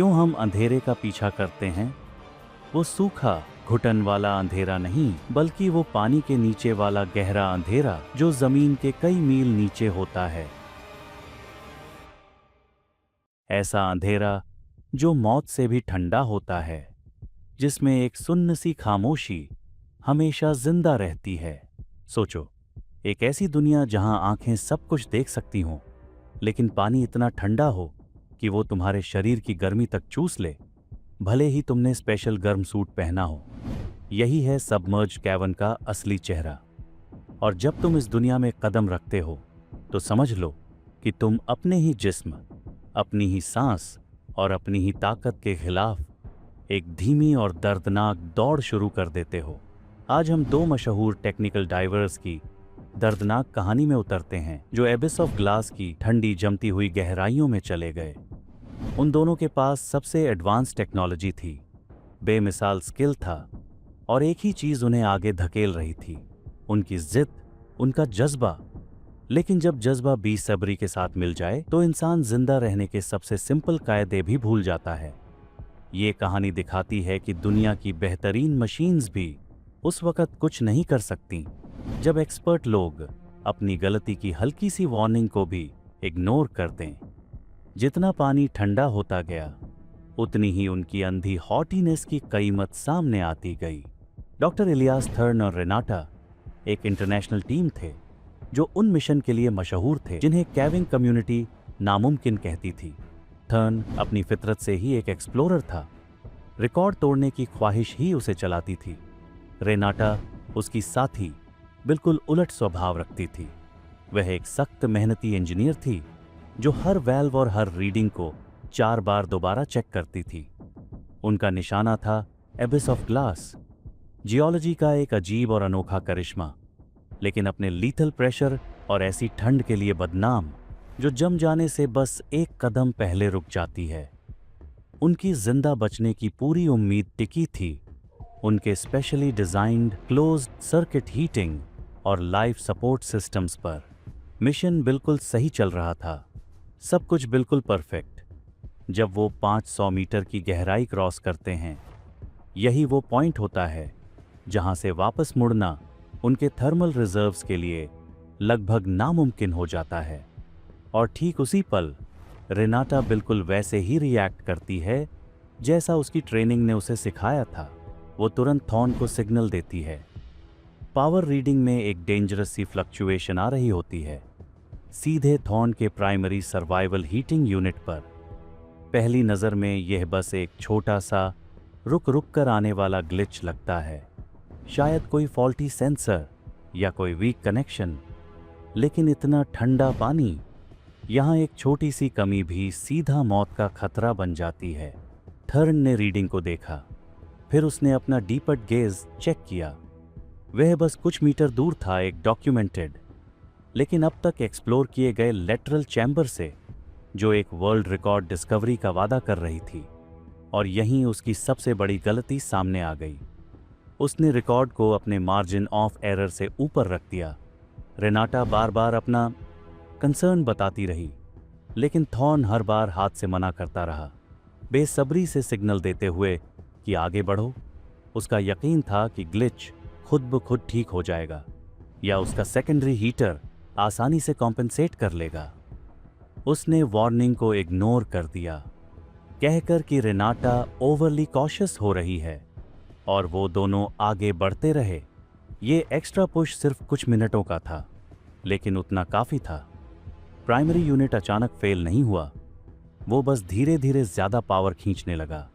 क्यों हम अंधेरे का पीछा करते हैं? वो सूखा घुटन वाला अंधेरा नहीं, बल्कि वो पानी के नीचे वाला गहरा अंधेरा जो जमीन के कई मील नीचे होता है। ऐसा अंधेरा जो मौत से भी ठंडा होता है, जिसमें एक सुन्न सी खामोशी हमेशा जिंदा रहती है। सोचो, एक ऐसी दुनिया जहां आंखें सब कुछ देख सकती हों, लेकिन पानी इतना ठंडा हो कि वो तुम्हारे शरीर की गर्मी तक चूस ले, भले ही तुमने स्पेशल गर्म सूट पहना हो। यही है सबमर्ज कैवर्न का असली चेहरा। और जब तुम इस दुनिया में कदम रखते हो, तो समझ लो कि तुम अपने ही जिस्म, अपनी ही सांस और अपनी ही ताकत के खिलाफ एक धीमी और दर्दनाक दौड़ शुरू कर देते हो। आज हम दो मशहूर टेक्निकल डाइवर्स की दर्दनाक कहानी में उतरते हैं, जो एबिस ऑफ ग्लास की ठंडी जमती हुई गहराइयों में चले गए। उन दोनों के पास सबसे एडवांस टेक्नोलॉजी थी, बेमिसाल स्किल था, और एक ही चीज उन्हें आगे धकेल रही थी, उनकी जिद, उनका जज्बा। लेकिन जब जज्बा बेसब्री के साथ मिल जाए, तो इंसान जिंदा रहने के सबसे सिंपल कायदे भी भूल जाता है। ये कहानी दिखाती है कि दुनिया की बेहतरीन मशीन्स भी उस वक्त कुछ नहीं कर सकती जब एक्सपर्ट लोग अपनी गलती की हल्की सी वार्निंग को भी इग्नोर कर दें। जितना पानी ठंडा होता गया, उतनी ही उनकी अंधी हॉटीनेस की कीमत सामने आती गई। डॉक्टर इलियास थर्न और रेनाटा एक इंटरनेशनल टीम थे, जो उन मिशन के लिए मशहूर थे जिन्हें कैविंग कम्युनिटी नामुमकिन कहती थी। थर्न अपनी फितरत से ही एक एक्सप्लोरर था, रिकॉर्ड तोड़ने की ख्वाहिश ही उसे चलाती थी। रेनाटा, उसकी साथी, बिल्कुल उलट स्वभाव रखती थी। वह एक सख्त मेहनती इंजीनियर थी, जो हर वैल्व और हर रीडिंग को 4 बार दोबारा चेक करती थी। उनका निशाना था एबिस ऑफ ग्लास, जियोलॉजी का एक अजीब और अनोखा करिश्मा, लेकिन अपने लीथल प्रेशर और ऐसी ठंड के लिए बदनाम, जो जम जाने से बस एक कदम पहले रुक जाती है। उनकी जिंदा बचने की पूरी उम्मीद टिकी थी उनके specially designed closed circuit heating और लाइफ सपोर्ट सिस्टम्स पर। मिशन बिल्कुल सही चल रहा था, सब कुछ बिल्कुल परफेक्ट। जब वो 500 मीटर की गहराई क्रॉस करते हैं, यही वो पॉइंट होता है जहां से वापस मुड़ना उनके थर्मल रिजर्व्स के लिए लगभग नामुमकिन हो जाता है। और ठीक उसी पल रेनाटा बिल्कुल वैसे ही रिएक्ट करती है जैसा उसकी ट्रेनिंग ने उसे सिखाया था। वो तुरंत थॉर्न को सिग्नल देती है। पावर रीडिंग में एक डेंजरस सी फ्लक्चुएशन आ रही होती है, सीधे थॉर्न के प्राइमरी सर्वाइवल हीटिंग यूनिट पर। पहली नज़र में यह बस एक छोटा सा रुक रुक कर आने वाला ग्लिच लगता है, शायद कोई फॉल्टी सेंसर या कोई वीक कनेक्शन। लेकिन इतना ठंडा पानी, यहाँ एक छोटी सी कमी भी सीधा मौत का खतरा बन जाती है। थर्न ने रीडिंग को देखा, फिर उसने अपना डीपर गेज चेक किया। वह बस कुछ मीटर दूर था एक डॉक्यूमेंटेड, लेकिन अब तक एक्सप्लोर किए गए लेटरल चैम्बर से, जो एक वर्ल्ड रिकॉर्ड डिस्कवरी का वादा कर रही थी। और यहीं उसकी सबसे बड़ी गलती सामने आ गई। उसने रिकॉर्ड को अपने मार्जिन ऑफ एरर से ऊपर रख दिया। रेनाटा बार बार अपना कंसर्न बताती रही, लेकिन थॉर्न हर बार हाथ से मना करता रहा, बेसब्री से सिग्नल देते हुए कि आगे बढ़ो। उसका यकीन था कि ग्लिच खुद ब खुद ठीक हो जाएगा, या उसका सेकेंडरी हीटर आसानी से कॉम्पेंसेट कर लेगा। उसने वार्निंग को इग्नोर कर दिया, कहकर कि रेनाटा ओवरली कॉशियस हो रही है, और वो दोनों आगे बढ़ते रहे। ये एक्स्ट्रा पुश सिर्फ कुछ मिनटों का था, लेकिन उतना काफ़ी था। प्राइमरी यूनिट अचानक फेल नहीं हुआ, वो बस धीरे धीरे ज़्यादा पावर खींचने लगा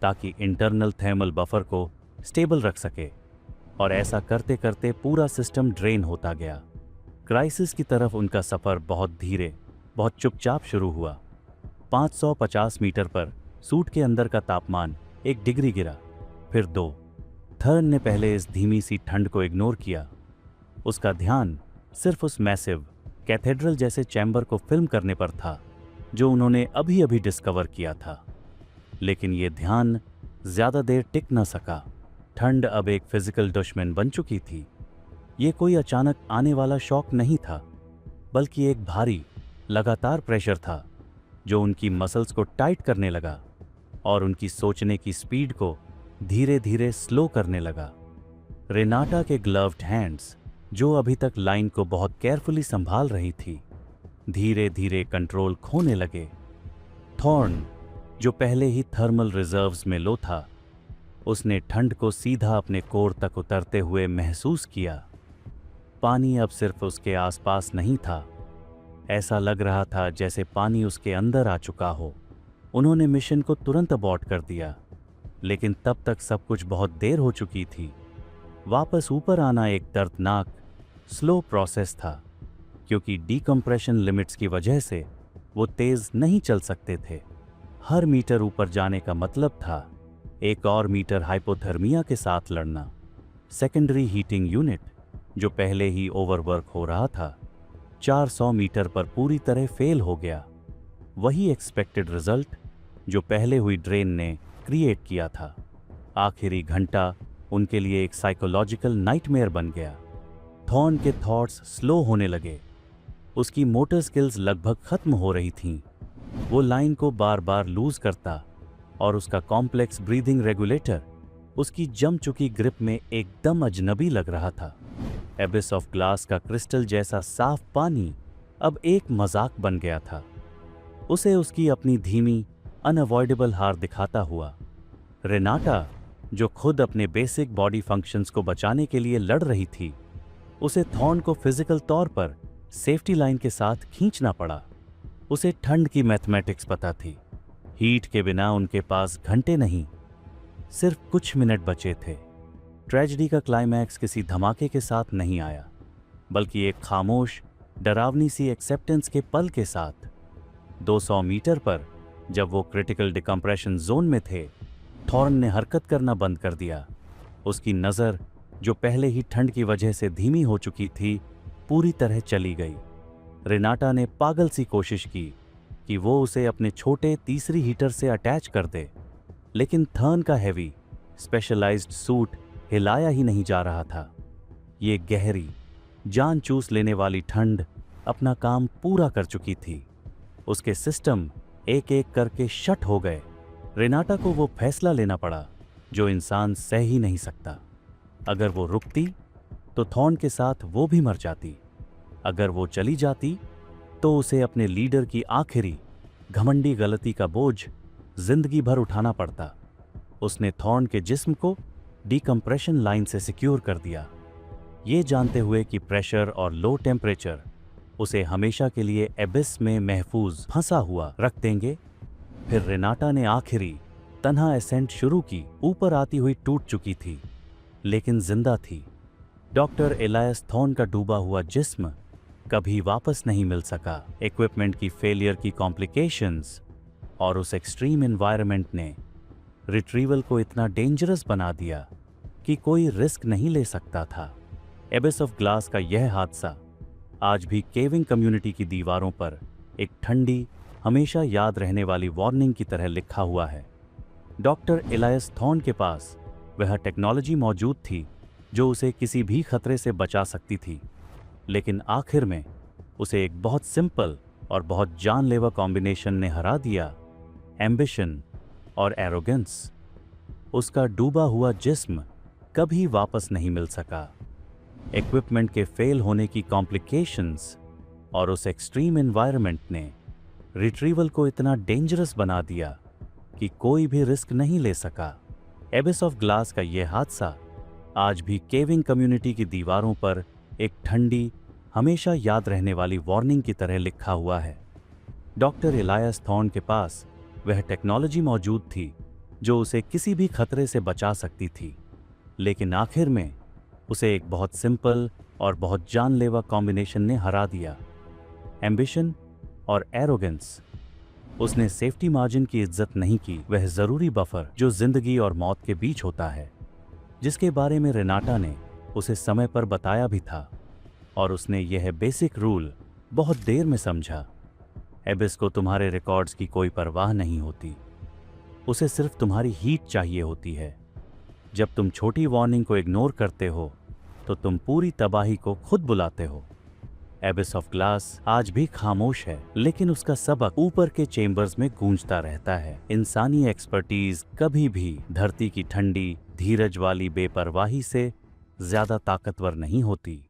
ताकि इंटरनल थर्मल बफर को स्टेबल रख सके, और ऐसा करते करते पूरा सिस्टम ड्रेन होता गया। क्राइसिस की तरफ उनका सफ़र बहुत धीरे, बहुत चुपचाप शुरू हुआ। 550 मीटर पर सूट के अंदर का तापमान 1 डिग्री गिरा, फिर 2। थर्न ने पहले इस धीमी सी ठंड को इग्नोर किया। उसका ध्यान सिर्फ उस मैसिव कैथेड्रल जैसे चैम्बर को फिल्म करने पर था, जो उन्होंने अभी अभी डिस्कवर किया था। लेकिन ये ध्यान ज़्यादा देर टिक न सका। ठंड अब एक फिजिकल दुश्मन बन चुकी थी। ये कोई अचानक आने वाला शॉक नहीं था, बल्कि एक भारी, लगातार प्रेशर था जो उनकी मसल्स को टाइट करने लगा। और उनकी सोचने की स्पीड को धीरे धीरे स्लो करने लगा। रेनाटा के ग्लव्ड हैंड्स, जो अभी तक लाइन को बहुत केयरफुली संभाल रही थी, धीरे धीरे कंट्रोल खोने लगे। थॉर्न, जो पहले ही थर्मल रिजर्व्स में लो था, उसने ठंड को सीधा अपने कोर तक उतरते हुए महसूस किया। पानी अब सिर्फ उसके आसपास नहीं था, ऐसा लग रहा था जैसे पानी उसके अंदर आ चुका हो। उन्होंने मिशन को तुरंत अबॉर्ट कर दिया, लेकिन तब तक सब कुछ बहुत देर हो चुकी थी। वापस ऊपर आना एक दर्दनाक, स्लो प्रोसेस था, क्योंकि डीकम्प्रेशन लिमिट्स की वजह से वो तेज नहीं चल सकते थे। हर मीटर ऊपर जाने का मतलब था एक और मीटर हाइपोथर्मिया के साथ लड़ना। सेकेंडरी हीटिंग यूनिट, जो पहले ही ओवरवर्क हो रहा था, 400 मीटर पर पूरी तरह फेल हो गया। वही एक्सपेक्टेड रिजल्ट जो पहले हुई ड्रेन ने क्रिएट किया था। आखिरी घंटा उनके लिए एक साइकोलॉजिकल नाइटमेयर बन गया। थॉर्न के थॉट्स स्लो होने लगे। उसकी मोटर स्किल्स लगभग खत्म हो रही थीं। वो लाइन को बार बार लूज करता और उसका कॉम्प्लेक्स ब्रीदिंग रेगुलेटर उसकी जम चुकी ग्रिप में एकदम अजनबी लग रहा था। एबिस ऑफ ग्लास का क्रिस्टल जैसा साफ पानी अब एक मजाक बन गया था। उसे उसकी अपनी धीमी, अनअवॉइडेबल हार दिखाता हुआ रेनाटा, जो खुद अपने बेसिक बॉडी फंक्शंस को बचाने के लिए लड़ रही थी, उसे थॉर्न को फिजिकल तौर पर सेफ्टी लाइन के साथ खींचना पड़ा। उसे ठंड की मैथमेटिक्स पता थी। हीट के बिना उनके पास घंटे नहीं, सिर्फ कुछ मिनट बचे थे। ट्रेजेडी का क्लाइमैक्स किसी धमाके के साथ नहीं आया, बल्कि एक खामोश, डरावनी सी एक्सेप्टेंस के पल के साथ। 200 मीटर पर जब वो क्रिटिकल डिकम्प्रेशन जोन में थे, थॉर्न ने हरकत करना बंद कर दिया। उसकी नज़र, जो पहले ही ठंड की वजह से धीमी हो चुकी थी, पूरी तरह चली गई। रेनाटा ने पागल सी कोशिश की कि वो उसे अपने छोटे तीसरी हीटर से अटैच कर दे, लेकिन थर्न का हैवी, स्पेशलाइज्ड सूट हिलाया ही नहीं जा रहा था। ये गहरी, जान चूस लेने वाली ठंड अपना काम पूरा कर चुकी थी। उसके सिस्टम एक एक करके शट हो गए। रेनाटा को वो फैसला लेना पड़ा जो इंसान सह ही नहीं सकता। अगर वो रुकती तो थॉर्न के साथ वो भी मर जाती। अगर वो चली जाती तो उसे अपने लीडर की आखिरी घमंडी गलती का बोझ जिंदगी भर उठाना पड़ता। उसने थॉर्न के जिस्म को डीकम्प्रेशन लाइन से सिक्योर कर दिया, ये जानते हुए कि प्रेशर और लो टेम्परेचर उसे हमेशा के लिए एबिस में महफूज फंसा हुआ रख देंगे। फिर रेनाटा ने आखिरी तन्हा एसेंट शुरू की। ऊपर आती हुई टूट चुकी थी, लेकिन जिंदा थी। डॉक्टर एलायस थॉर्न का डूबा हुआ जिस्म कभी वापस नहीं मिल सका। इक्विपमेंट की फेलियर की कॉम्प्लिकेशंस और उस एक्सट्रीम एनवायरनमेंट ने रिट्रीवल को इतना डेंजरस बना दिया कि कोई रिस्क नहीं ले सकता था। एबिस ऑफ ग्लास का यह हादसा आज भी केविंग कम्युनिटी की दीवारों पर एक ठंडी, हमेशा याद रहने वाली वार्निंग की तरह लिखा हुआ है। डॉक्टर एलायस थॉर्न के पास वह टेक्नोलॉजी मौजूद थी जो उसे किसी भी खतरे से बचा सकती थी, लेकिन आखिर में उसे एक बहुत सिंपल और बहुत जानलेवा कॉम्बिनेशन ने हरा दिया, एम्बिशन और एरोगेंस। उसका डूबा हुआ जिस्म कभी वापस नहीं मिल सका। इक्विपमेंट के फेल होने की कॉम्प्लिकेशंस और उस एक्सट्रीम एनवायरनमेंट ने रिट्रीवल को इतना डेंजरस बना दिया कि कोई भी रिस्क नहीं ले सका। एबिस ऑफ ग्लास का यह हादसा आज भी केविंग कम्युनिटी की दीवारों पर एक ठंडी, हमेशा याद रहने वाली वार्निंग की तरह लिखा हुआ है। डॉक्टर एलायस थॉर्न के पास वह टेक्नोलॉजी मौजूद थी जो उसे किसी भी खतरे से बचा सकती थी, लेकिन आखिर में उसे एक बहुत सिंपल और बहुत जानलेवा कॉम्बिनेशन ने हरा दिया, एम्बिशन और एरोगेंस। उसने सेफ्टी मार्जिन की इज्जत नहीं की, वह ज़रूरी बफर जो जिंदगी और मौत के बीच होता है, जिसके बारे में रेनाटा ने उसे समय पर बताया भी था, और उसने यह बेसिक रूल बहुत देर में समझा। एबिस को तुम्हारे रिकॉर्ड्स की कोई परवाह नहीं होती, उसे सिर्फ तुम्हारी हीट चाहिए होती है। जब तुम छोटी वार्निंग को इग्नोर करते हो तो तुम पूरी तबाही को खुद बुलाते हो। एबिस ऑफ ग्लास आज भी खामोश है, लेकिन उसका सबक ऊपर के चेम्बर्स में गूंजता रहता है। इंसानी एक्सपर्टीज कभी भी धरती की ठंडी, धीरज वाली बेपरवाही से ज्यादा ताकतवर नहीं होती।